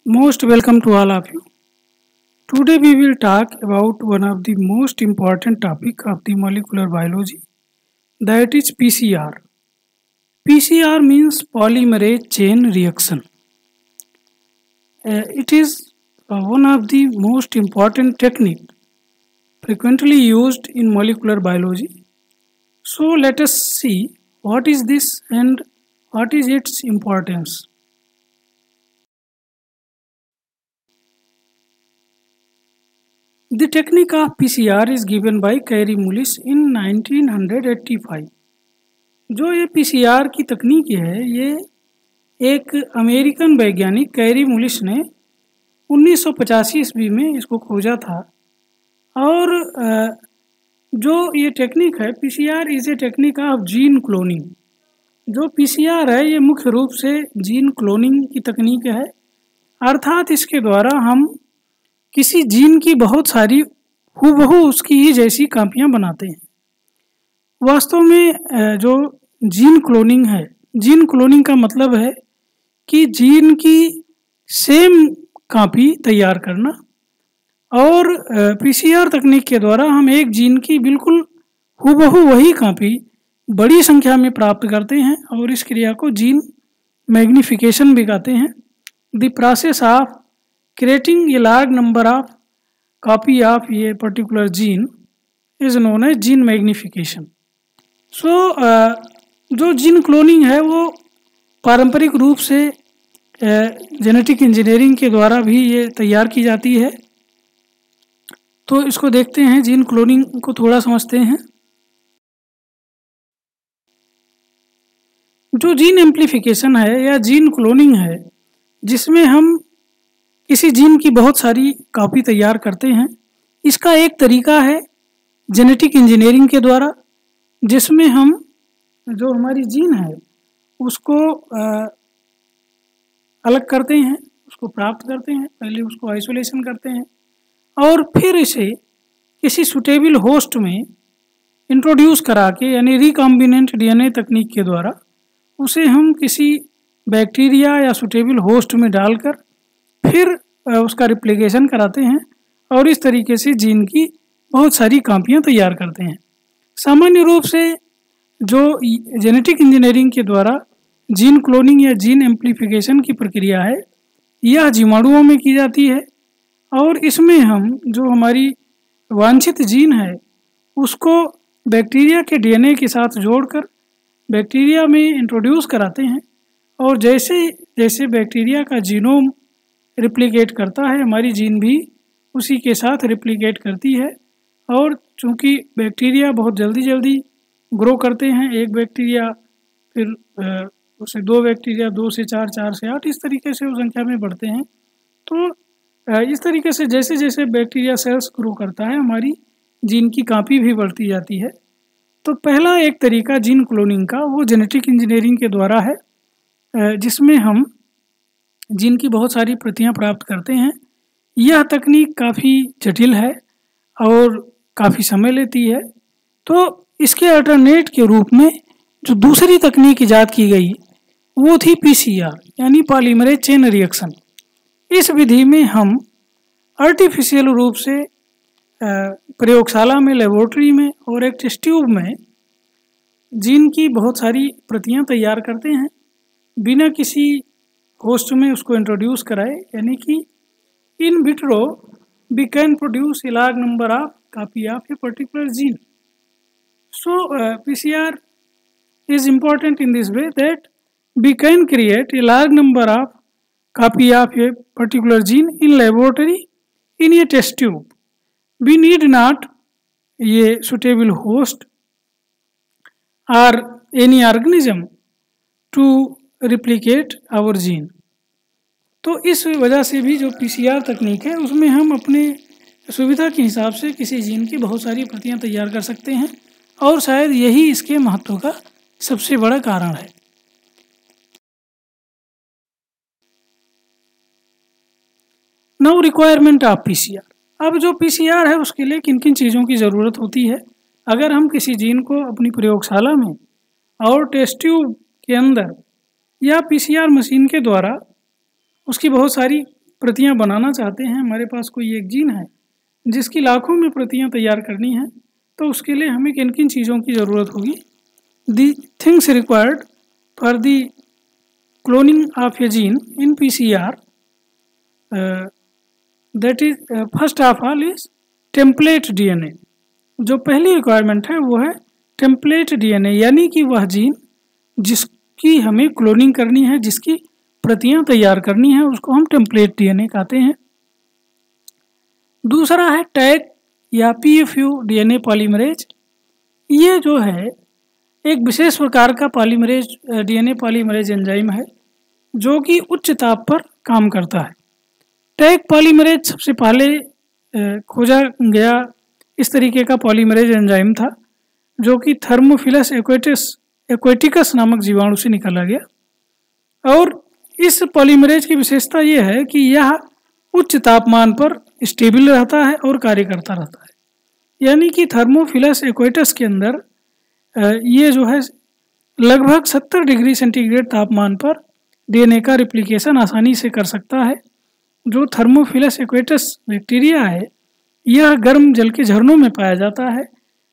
Most welcome to all of you. Today we will talk about one of the most important topic of the molecular biology, that is PCR. PCR means polymerase chain reaction. It is one of the most important technique frequently used in molecular biology. So let us see what is this and what is its importance. The technique of PCR is given by Carey Mullis in 1985. जो ये PCR की तकनीक है, ये एक American वैज्ञानिक carry मुलिस ने 1985 ईस्वी में इसको खोजा था। और जो ये टेक्निक है, PCR is a technique of gene cloning. जो PCR है, ये मुख्य रूप से जीन क्लोनिंग की तकनीक है, अर्थात इसके द्वारा हम किसी जीन की बहुत सारी हूबहू उसकी ही जैसी कापियाँ बनाते हैं। वास्तव में जो जीन क्लोनिंग है, जीन क्लोनिंग का मतलब है कि जीन की सेम कापी तैयार करना, और PCR तकनीक के द्वारा हम एक जीन की बिल्कुल हूबहू वही कापी बड़ी संख्या में प्राप्त करते हैं, और इस क्रिया को जीन मैग्निफिकेशन भी कहते हैं। The process of creating a large number of copy of a particular gene is known as gene magnification. So जो जीन क्लोनिंग है वो पारंपरिक रूप से जेनेटिक इंजीनियरिंग के द्वारा भी ये तैयार की जाती है। तो इसको देखते हैं, जीन क्लोनिंग को थोड़ा समझते हैं। जो जीन एम्प्लीफिकेशन है या जीन क्लोनिंग है, जिसमें हम किसी जीन की बहुत सारी कॉपी तैयार करते हैं, इसका एक तरीका है जेनेटिक इंजीनियरिंग के द्वारा, जिसमें हम जो हमारी जीन है उसको अलग करते हैं, उसको प्राप्त करते हैं, पहले उसको आइसोलेशन करते हैं और फिर इसे किसी सुटेबल होस्ट में इंट्रोड्यूस करा के, यानी रिकॉम्बिनेंट DNA तकनीक के द्वारा उसे हम किसी बैक्टीरिया या सुटेबल होस्ट में डालकर फिर उसका रिप्लिकेशन कराते हैं, और इस तरीके से जीन की बहुत सारी कापियाँ तैयार करते हैं। सामान्य रूप से जो जेनेटिक इंजीनियरिंग के द्वारा जीन क्लोनिंग या जीन एम्प्लीफिकेशन की प्रक्रिया है, यह जीवाणुओं में की जाती है, और इसमें हम जो हमारी वांछित जीन है उसको बैक्टीरिया के DNA के साथ जोड़कर बैक्टीरिया में इंट्रोड्यूस कराते हैं, और जैसे जैसे बैक्टीरिया का जीनोम रिप्लिकेट करता है, हमारी जीन भी उसी के साथ रिप्लिकेट करती है। और चूँकि बैक्टीरिया बहुत जल्दी ग्रो करते हैं, एक बैक्टीरिया फिर उससे 2 बैक्टीरिया, 2 से 4, 4 से 8, इस तरीके से वो संख्या में बढ़ते हैं। तो इस तरीके से जैसे जैसे बैक्टीरिया सेल्स ग्रो करता है, हमारी जीन की कापी भी बढ़ती जाती है। तो पहला एक तरीका जीन क्लोनिंग का वो जेनेटिक इंजीनियरिंग के द्वारा है, जिसमें हम जीन की बहुत सारी प्रतियां प्राप्त करते हैं। यह तकनीक काफ़ी जटिल है और काफ़ी समय लेती है। तो इसके अल्टरनेट के रूप में जो दूसरी तकनीक इजाद की गई वो थी PCR, यानी पॉलीमरेज चेन रिएक्शन। इस विधि में हम आर्टिफिशियल रूप से प्रयोगशाला में, लेबोरेटरी में और एक टेस्ट ट्यूब में जीन की बहुत सारी प्रतियां तैयार करते हैं, बिना किसी होस्ट में उसको इंट्रोड्यूस कराए, यानी कि in vitro we can produce a large number of copy of a particular gene. So PCR is important in this way that we can create a large number of copy of a particular gene in laboratory in a test tube. We need not a suitable host or any organism to replicate our gene. तो इस वजह से भी जो PCR तकनीक है उसमें हम अपने सुविधा के हिसाब से किसी जीन की बहुत सारी प्रतियां तैयार कर सकते हैं, और शायद यही इसके महत्व का सबसे बड़ा कारण है। Now requirement of PCR। अब जो PCR है उसके लिए किन किन चीज़ों की ज़रूरत होती है। अगर हम किसी जीन को अपनी प्रयोगशाला में और टेस्ट ट्यूब के अंदर या PCR मशीन के द्वारा उसकी बहुत सारी प्रतियां बनाना चाहते हैं, हमारे पास कोई एक जीन है जिसकी लाखों में प्रतियां तैयार करनी है, तो उसके लिए हमें किन किन चीज़ों की ज़रूरत होगी। The things required for the cloning of A gene in PCR, that is first of all is template DNA। जो पहली रिक्वायरमेंट है वो है टेम्पलेट DNA, यानी कि वह जीन जिसकी हमें क्लोनिंग करनी है, जिसकी प्रतियां तैयार करनी है, उसको हम टेम्पलेट DNA कहते हैं। दूसरा है टैग या PFU DNA पॉलीमरेज। ये जो है एक विशेष प्रकार का पॉलीमरेज DNA पॉलीमरेज एंजाइम है जो कि उच्च ताप पर काम करता है। टैग पॉलीमरेज सबसे पहले खोजा गया इस तरीके का पॉलीमरेज एंजाइम था जो कि थर्मोफिलस एक्वेटिकस नामक जीवाणु से निकाला गया। और इस पॉलीमरेज की विशेषता ये है कि यह उच्च तापमान पर स्टेबल रहता है और कार्य करता रहता है, यानी कि थर्मोफिलस एक्वेटस के अंदर ये जो है लगभग 70 डिग्री सेंटीग्रेड तापमान पर DNA का रिप्लिकेशन आसानी से कर सकता है। जो थर्मोफिलस एक्वेटस बैक्टीरिया है यह गर्म जल के झरनों में पाया जाता है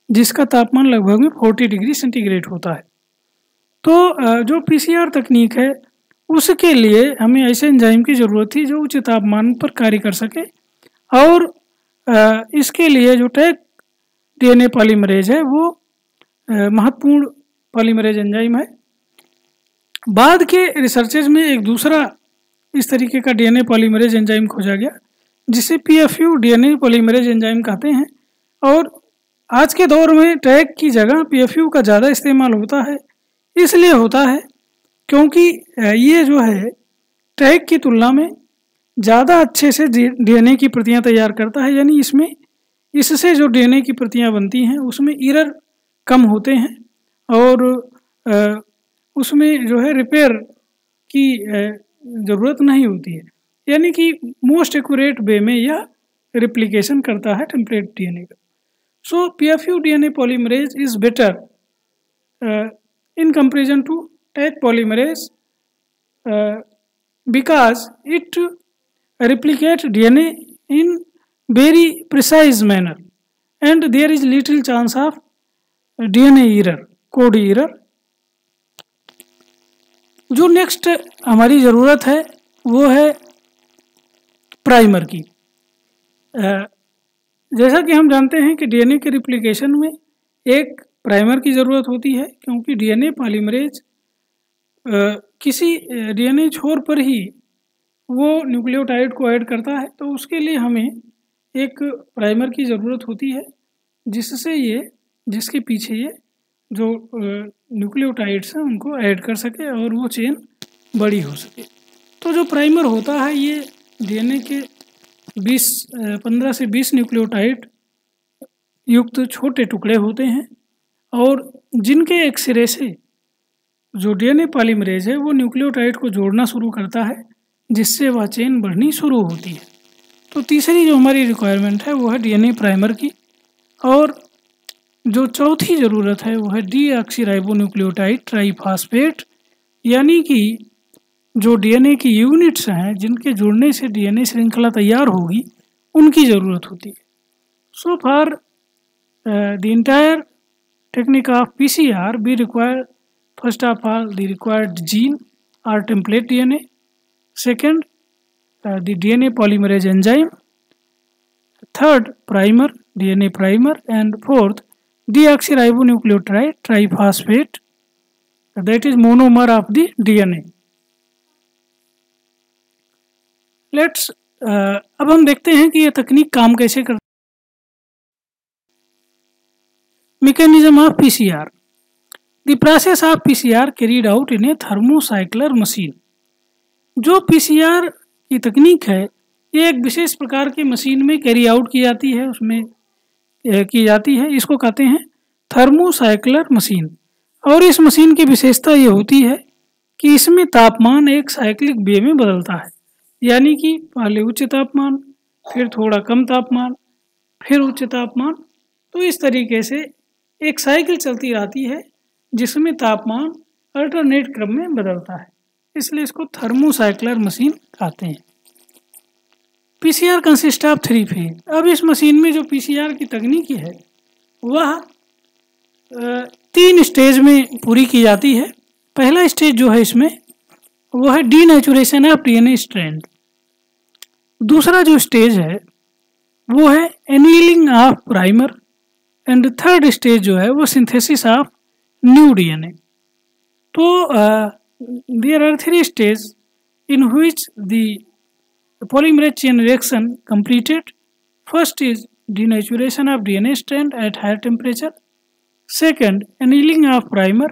जिसका तापमान लगभग में 40 डिग्री सेंटीग्रेड होता है। तो जो PCR तकनीक है उसके लिए हमें ऐसे एंजाइम की ज़रूरत थी जो उच्च तापमान पर कार्य कर सके, और इसके लिए जो टैग DNA पॉलीमरेज है वो महत्वपूर्ण पॉलीमरेज एंजाइम है। बाद के रिसर्चेज में एक दूसरा इस तरीके का DNA पॉलीमरेज एंजाइम खोजा गया जिसे PFU DNA पॉलीमरेज एंजाइम कहते हैं, और आज के दौर में टैग की जगह PFU का ज़्यादा इस्तेमाल होता है। इसलिए होता है क्योंकि ये जो है टैग की तुलना में ज़्यादा अच्छे से DNA की प्रतियां तैयार करता है, यानी इससे जो DNA की प्रतियां बनती हैं उसमें एरर कम होते हैं और उसमें जो है रिपेयर की ज़रूरत नहीं होती है, यानी कि मोस्ट एक्यूरेट वे में यह रिप्लिकेशन करता है टेम्पलेट DNA का। सो PFU DNA polymerase is better in comparison to tag polymerase because it replicates DNA in very precise manner and there is little chance of DNA error, code error। जो next हमारी ज़रूरत है वो है primer की। जैसा कि हम जानते हैं कि DNA के रिप्लिकेशन में एक प्राइमर की ज़रूरत होती है, क्योंकि DNA पॉलीमरेज किसी DNA छोर पर ही वो न्यूक्लियोटाइड को ऐड करता है, तो उसके लिए हमें एक प्राइमर की ज़रूरत होती है जिसके पीछे ये जो न्यूक्लियोटाइड्स हैं उनको ऐड कर सके और वो चेन बड़ी हो सके। तो जो प्राइमर होता है ये DNA के 15 से 20 न्यूक्लियोटाइड युक्त छोटे टुकड़े होते हैं और जिनके एक सिरे से जो DNA पॉलीमरेज है वो न्यूक्लियोटाइड को जोड़ना शुरू करता है जिससे वह चेन बढ़नी शुरू होती है। तो तीसरी जो हमारी रिक्वायरमेंट है वो है DNA प्राइमर की, और जो चौथी ज़रूरत है वो है डीऑक्सीराइबोन्यूक्लियोटाइड ट्राइफॉस्फेट, यानी कि जो DNA की यूनिट्स हैं जिनके जुड़ने से DNA श्रृंखला तैयार होगी उनकी ज़रूरत होती है। So for the entire technique of PCR, we require first of all the required gene or template DNA, second the DNA polymerase enzyme, third primer DNA primer, and fourth deoxyribonucleotide triphosphate, that is monomer of the DNA। Let's अब हम देखते हैं कि यह तकनीक काम कैसे करती है। Mechanism of PCR. The process of PCR carried out in a thermocycler machine। जो PCR की तकनीक है ये एक विशेष प्रकार की मशीन में कैरी आउट की जाती है, उसमें की जाती है, इसको कहते हैं थर्मोसाइक्लर मशीन। और इस मशीन की विशेषता ये होती है कि इसमें तापमान एक साइक्लिक वे में बदलता है, यानी कि पहले उच्च तापमान, फिर थोड़ा कम तापमान, फिर उच्च तापमान। तो इस तरीके से एक साइकिल चलती रहती है जिसमें तापमान अल्टरनेट क्रम में बदलता है, इसलिए इसको थर्मोसाइक्लर मशीन कहते हैं। PCR consist of 3 phase. अब इस मशीन में जो पीसीआर की तकनीकी है वह 3 स्टेज में पूरी की जाती है। पहला स्टेज जो है इसमें वो है डीनेचुरेशन ऑफ डीएनए स्ट्रैंड। दूसरा जो स्टेज है वो है annealing of primer and third stage जो है वो सिंथेसिस ऑफ न्यू डीएनए। तो there are 3 stage in which the polymerase chain reaction completed. First is denaturation of DNA strand at higher temperature. Second, annealing of primer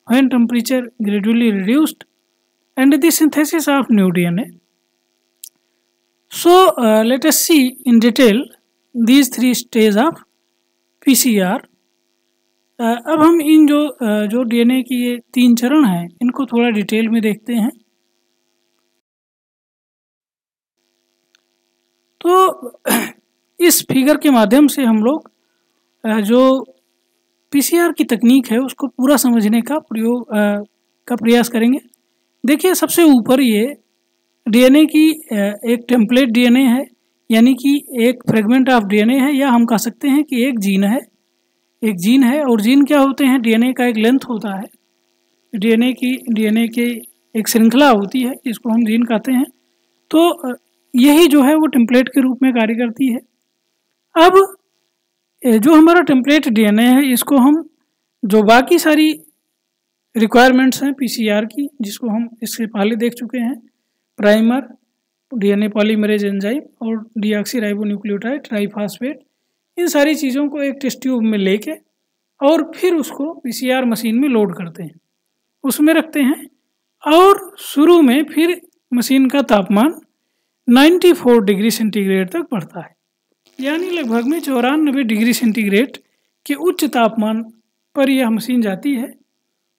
when temperature gradually reduced, and the synthesis of new DNA. So let us see in detail these 3 stages of PCR. अब हम इन जो DNA की ये 3 चरण हैं इनको थोड़ा detail में देखते हैं। तो इस फिगर के माध्यम से हम लोग जो पीसीआर की तकनीक है उसको पूरा समझने का प्रयास करेंगे। देखिए सबसे ऊपर ये डीएनए की एक टेम्पलेट डीएनए है, यानी कि एक फ्रेगमेंट ऑफ डीएनए है, या हम कह सकते हैं कि एक जीन है। और जीन क्या होते हैं? डीएनए का एक लेंथ होता है, डीएनए के एक श्रृंखला होती है जिसको हम जीन कहते हैं। तो यही जो है वो टेम्पलेट के रूप में कार्य करती है। अब जो हमारा टेम्पलेट डीएनए है इसको हम जो बाकी सारी रिक्वायरमेंट्स हैं पीसीआर की, जिसको हम इससे पहले देख चुके हैं, प्राइमर, डीएनए पॉलीमरेज एंजाइम और डीऑक्सीराइबोन्यूक्लियोटाइड ट्राइफॉस्फेट, इन सारी चीज़ों को एक टेस्ट ट्यूब में लेके और फिर उसको पीसीआर मशीन में लोड करते हैं, उसमें रखते हैं। और शुरू में फिर मशीन का तापमान 94 डिग्री सेंटीग्रेड तक बढ़ता है, यानी लगभग में 94 डिग्री सेंटीग्रेड के उच्च तापमान पर यह मशीन जाती है,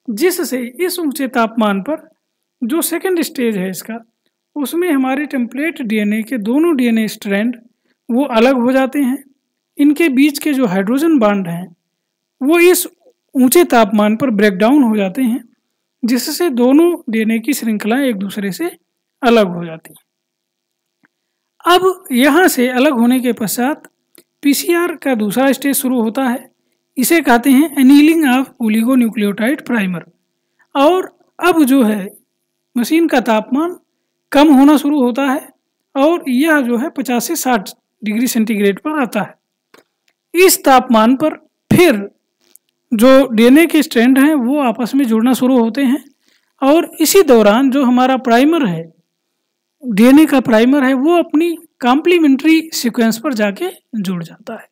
जिससे इस ऊंचे तापमान पर जो सेकंड स्टेज है इसका, उसमें हमारे टेम्पलेट डीएनए के दोनों डीएनए स्ट्रैंड वो अलग हो जाते हैं। इनके बीच के जो हाइड्रोजन बॉन्ड हैं वो इस ऊंचे तापमान पर ब्रेक डाउन हो जाते हैं, जिससे दोनों डीएनए की श्रृंखलाएं एक दूसरे से अलग हो जाती हैं। अब यहाँ से अलग होने के पश्चात पीसीआर का दूसरा स्टेज शुरू होता है, इसे कहते हैं एनीलिंग ऑफ ओलिगोन्यूक्लियोटाइड प्राइमर। और अब जो है मशीन का तापमान कम होना शुरू होता है और यह जो है 50 से 60 डिग्री सेंटीग्रेड पर आता है। इस तापमान पर फिर जो डीएनए के स्ट्रैंड हैं वो आपस में जुड़ना शुरू होते हैं, और इसी दौरान जो हमारा प्राइमर है, डीएनए का प्राइमर है, वो अपनी कॉम्प्लीमेंट्री सीक्वेंस पर जाके जुड़ जाता है।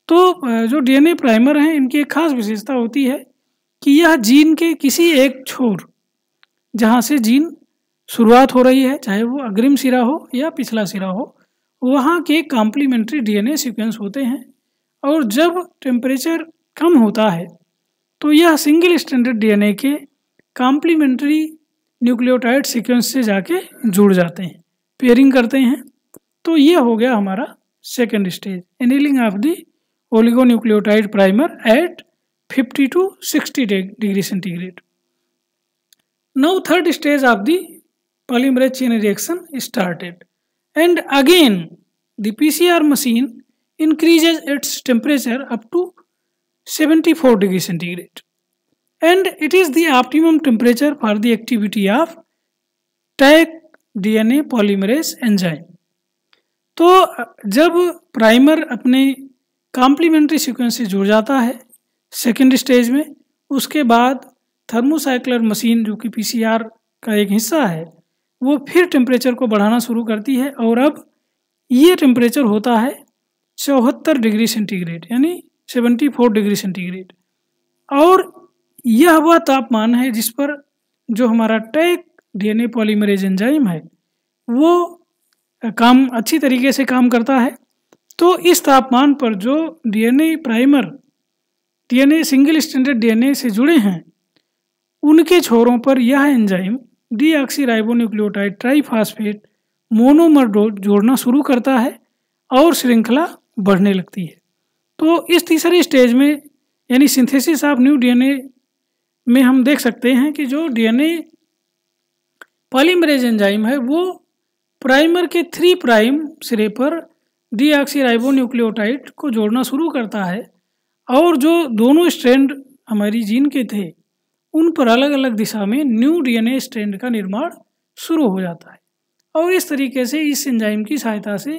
तो जो डीएनए प्राइमर हैं इनकी एक खास विशेषता होती है कि यह जीन के किसी एक छोर, जहाँ से जीन शुरुआत हो रही है, चाहे वो अग्रिम सिरा हो या पिछला सिरा हो, वहाँ के कॉम्प्लीमेंट्री डीएनए सीक्वेंस होते हैं। और जब टेम्परेचर कम होता है तो यह सिंगल स्ट्रैंडेड डीएनए के कॉम्प्लीमेंट्री न्यूक्लियोटाइड सीक्वेंस से जाके जुड़ जाते हैं, पेयरिंग करते हैं। तो ये हो गया हमारा second stage, annealing of the oligonucleotide primer at 50 to 60 degree centigrade. Now third stage of the polymerase chain reaction started, and again the PCR machine increases its temperature up to 74 degree centigrade, and it is the optimum temperature for the activity of tag DNA polymerase enzyme। तो जब primer अपने complementary sequence से जुड़ जाता है second stage में, उसके बाद थर्मोसाइक्लर मशीन जो कि पीसीआर का एक हिस्सा है वो फिर टेम्परेचर को बढ़ाना शुरू करती है, और अब ये टेम्परेचर होता है 74 डिग्री सेंटीग्रेड, यानी 74 डिग्री सेंटीग्रेड। और यह वह तापमान है जिस पर जो हमारा टैग डीएनए पॉलीमरेज एंजाइम है वो काम अच्छी तरीके से काम करता है। तो इस तापमान पर जो DNA primer, DNA single stranded DNA से जुड़े हैं, उनके छोरों पर यह एंजाइम डीऑक्सीराइबोन्यूक्लियोटाइड ट्राइफॉस्फेट मोनोमर जोड़ना शुरू करता है और श्रृंखला बढ़ने लगती है। तो इस तीसरे स्टेज में यानी सिंथेसिस ऑफ न्यू डीएनए में हम देख सकते हैं कि जो डीएनए पॉलीमरेज एंजाइम है वो प्राइमर के 3 प्राइम सिरे पर डीऑक्सीराइबोन्यूक्लियोटाइड को जोड़ना शुरू करता है और जो दोनों स्ट्रैंड हमारी जीन के थे उन पर अलग अलग दिशा में न्यू डीएनए स्ट्रैंड का निर्माण शुरू हो जाता है। और इस तरीके से इस एंजाइम की सहायता से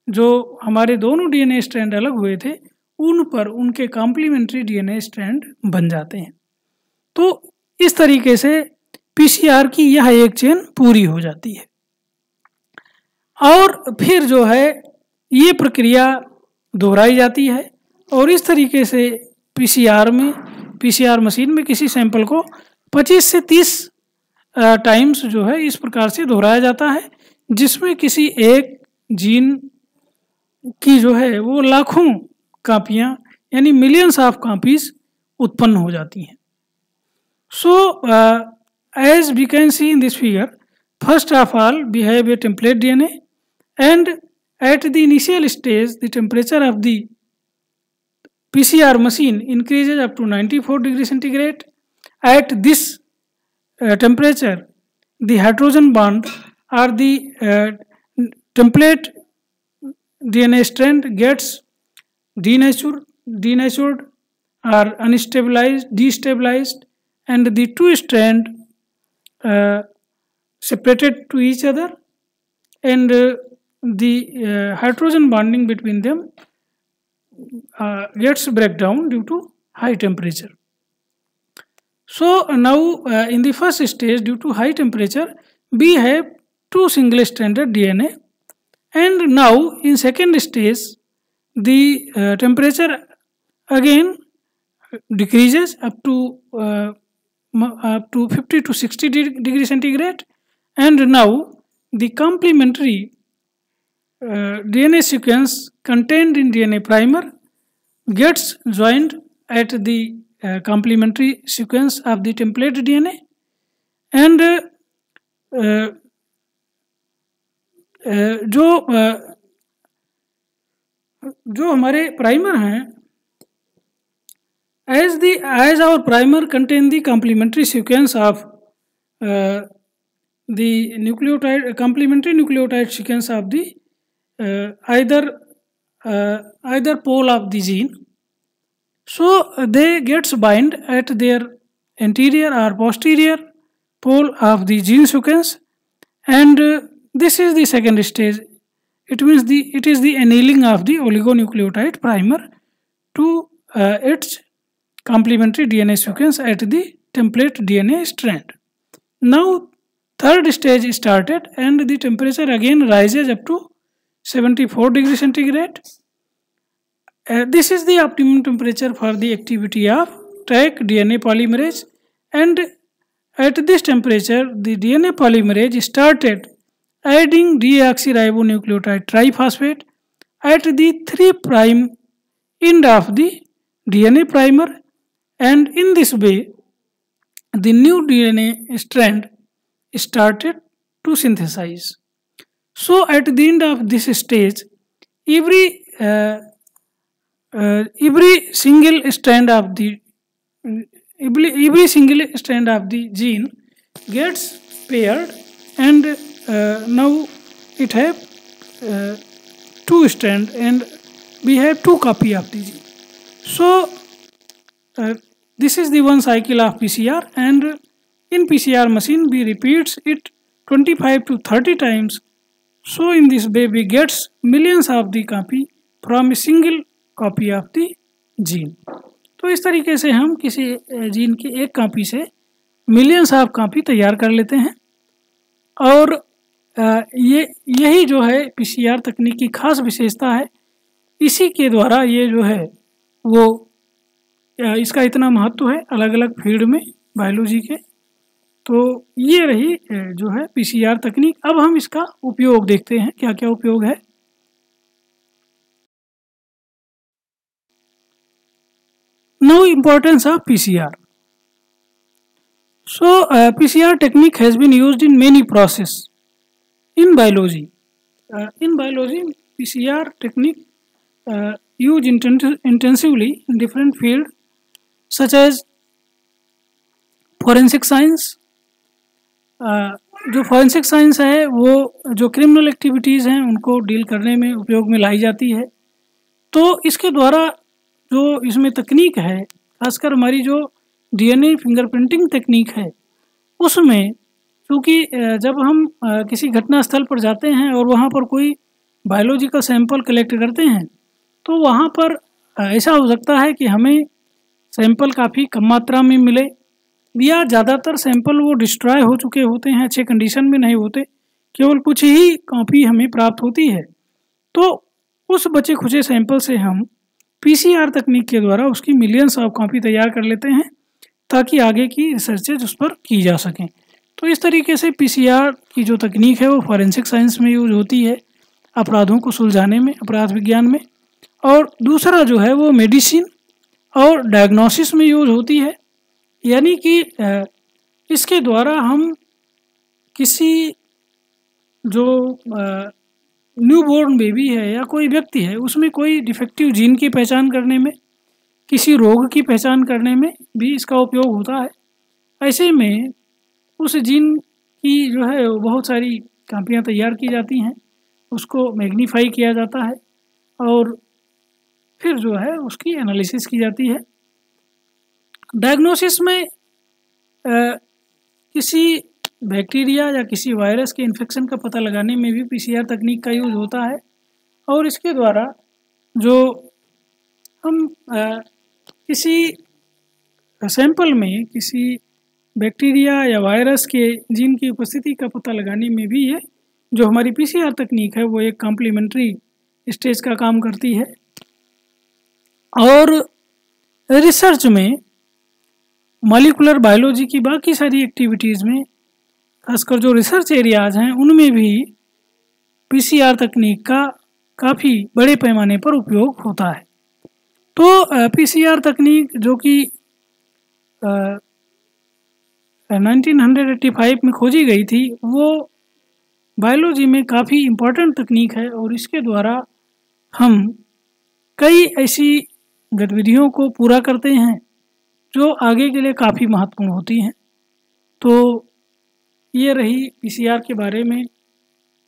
जो हमारे दोनों डीएनए स्ट्रैंड अलग हुए थे उन पर उनके कॉम्प्लीमेंट्री डीएनए स्ट्रैंड बन जाते हैं। तो इस तरीके से पीसीआर की यह एक चेन पूरी हो जाती है। और फिर जो है ये प्रक्रिया दोहराई जाती है और इस तरीके से पीसीआर मशीन में किसी सैंपल को 25 से 30 टाइम्स जो है इस प्रकार से दोहराया जाता है, जिसमें किसी एक जीन की जो है वो लाखों कापियाँ यानी मिलियंस ऑफ कॉपीज उत्पन्न हो जाती हैं। So as we can see in this figure, first of all we have a template DNA and at the initial stage the temperature of the PCR machine increases up to 94 degrees centigrade. At this temperature the hydrogen bond or the template DNA strand gets denatured or destabilized and the two strand separated to each other and the hydrogen bonding between them gets breakdown due to high temperature. So now in the first stage, due to high temperature, we have two single stranded DNA, and now in second stage the temperature again decreases up to 50 to 60 degree centigrade, and now the complementary DNA sequence contained in DNA primer gets joined at the complementary sequence of the template DNA, and जो हमारे primer हैं, as our primer contain the complementary sequence of the complementary nucleotide sequence of the either pole of the gene, so they gets bind at their anterior or posterior pole of the gene sequence, and this is the second stage. It means it is the annealing of the oligonucleotide primer to its complementary DNA sequence at the template DNA strand. Now third stage is started and the temperature again rises up to 74 degrees centigrade. This is the optimum temperature for the activity of TAC DNA polymerase, and at this temperature the DNA polymerase started adding deoxyribonucleotide triphosphate at the 3' end of the DNA primer, and in this way the new DNA strand started to synthesize. So at the end of this stage, every single strand of the gene gets paired, and now it have two strands and we have two copy of the gene. So this is the one cycle of PCR, and in PCR machine we repeats it 25 to 30 times. So in this way we gets millions of the copy from a single copy of the gene. तो इस तरीके से हम किसी gene की एक copy से millions of copy तैयार कर लेते हैं, और यही जो है पीसीआर तकनीक की खास विशेषता है। इसी के द्वारा ये जो है वो इसका इतना महत्व है अलग अलग फील्ड में बायोलॉजी के। तो ये रही जो है पीसीआर तकनीक। अब हम इसका उपयोग देखते हैं, क्या क्या उपयोग है। Now importance of PCR. So PCR technique has been used in many processes in biology. In biology, PCR technique used intensively in different fields such as forensic science, जो फॉरेंसिक साइंस है वो जो क्रिमिनल एक्टिविटीज़ हैं उनको deal करने में उपयोग में लाई जाती है। तो इसके द्वारा जो इसमें तकनीक है, खासकर हमारी जो डीएनए फिंगरप्रिंटिंग तकनीक है, उसमें क्योंकि जब हम किसी घटना स्थल पर जाते हैं और वहाँ पर कोई बायोलॉजिकल सैंपल कलेक्ट करते हैं, तो वहाँ पर ऐसा हो सकता है कि हमें सैंपल काफ़ी कम मात्रा में मिले, या ज़्यादातर सैंपल वो डिस्ट्रॉय हो चुके होते हैं, अच्छे कंडीशन में नहीं होते, केवल कुछ ही कॉपी हमें प्राप्त होती है। तो उस बचे खुचे सैंपल से हम पीसीआर तकनीक के द्वारा उसकी मिलियंस ऑफ कॉपी तैयार कर लेते हैं ताकि आगे की रिसर्चेज उस पर की जा सकें। तो इस तरीके से पीसीआर की जो तकनीक है वो फॉरेंसिक साइंस में यूज होती है, अपराधों को सुलझाने में, अपराध विज्ञान में। और दूसरा जो है वो मेडिसिन और डायग्नोसिस में यूज होती है, यानी कि इसके द्वारा हम किसी जो न्यूबॉर्न बेबी है या कोई व्यक्ति है उसमें कोई डिफेक्टिव जीन की पहचान करने में, किसी रोग की पहचान करने में भी इसका उपयोग होता है। ऐसे में उस जीन की जो है वो बहुत सारी कापियाँ तैयार की जाती हैं, उसको मैग्नीफाई किया जाता है और फिर जो है उसकी एनालिसिस की जाती है। डायग्नोसिस में किसी बैक्टीरिया या किसी वायरस के इन्फेक्शन का पता लगाने में भी पीसीआर तकनीक का यूज होता है, और इसके द्वारा जो हम किसी सैंपल में किसी बैक्टीरिया या वायरस के जीन की उपस्थिति का पता लगाने में भी ये जो हमारी पीसीआर तकनीक है वो एक कॉम्प्लीमेंट्री स्टेज का काम करती है। और रिसर्च में मॉलिक्यूलर बायोलॉजी की बाकी सारी एक्टिविटीज़ में, खासकर जो रिसर्च एरियाज हैं उनमें भी पीसीआर तकनीक का काफ़ी बड़े पैमाने पर उपयोग होता है। तो पीसीआर तकनीक जो कि 1985 में खोजी गई थी, वो बायोलॉजी में काफ़ी इम्पोर्टेंट तकनीक है और इसके द्वारा हम कई ऐसी गतिविधियों को पूरा करते हैं जो आगे के लिए काफ़ी महत्वपूर्ण होती हैं। तो ये रही पीसीआर के बारे में,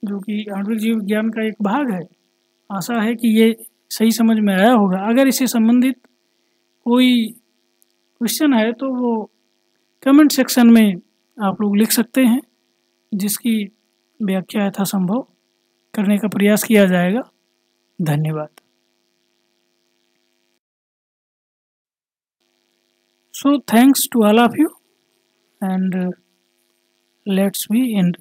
जो कि आणविक जीव विज्ञान का एक भाग है। आशा है कि ये सही समझ में आया होगा। अगर इससे संबंधित कोई क्वेश्चन है तो वो कमेंट सेक्शन में आप लोग लिख सकते हैं, जिसकी व्याख्या यथासंभव करने का प्रयास किया जाएगा। धन्यवाद। So thanks to all of you, and let's be end.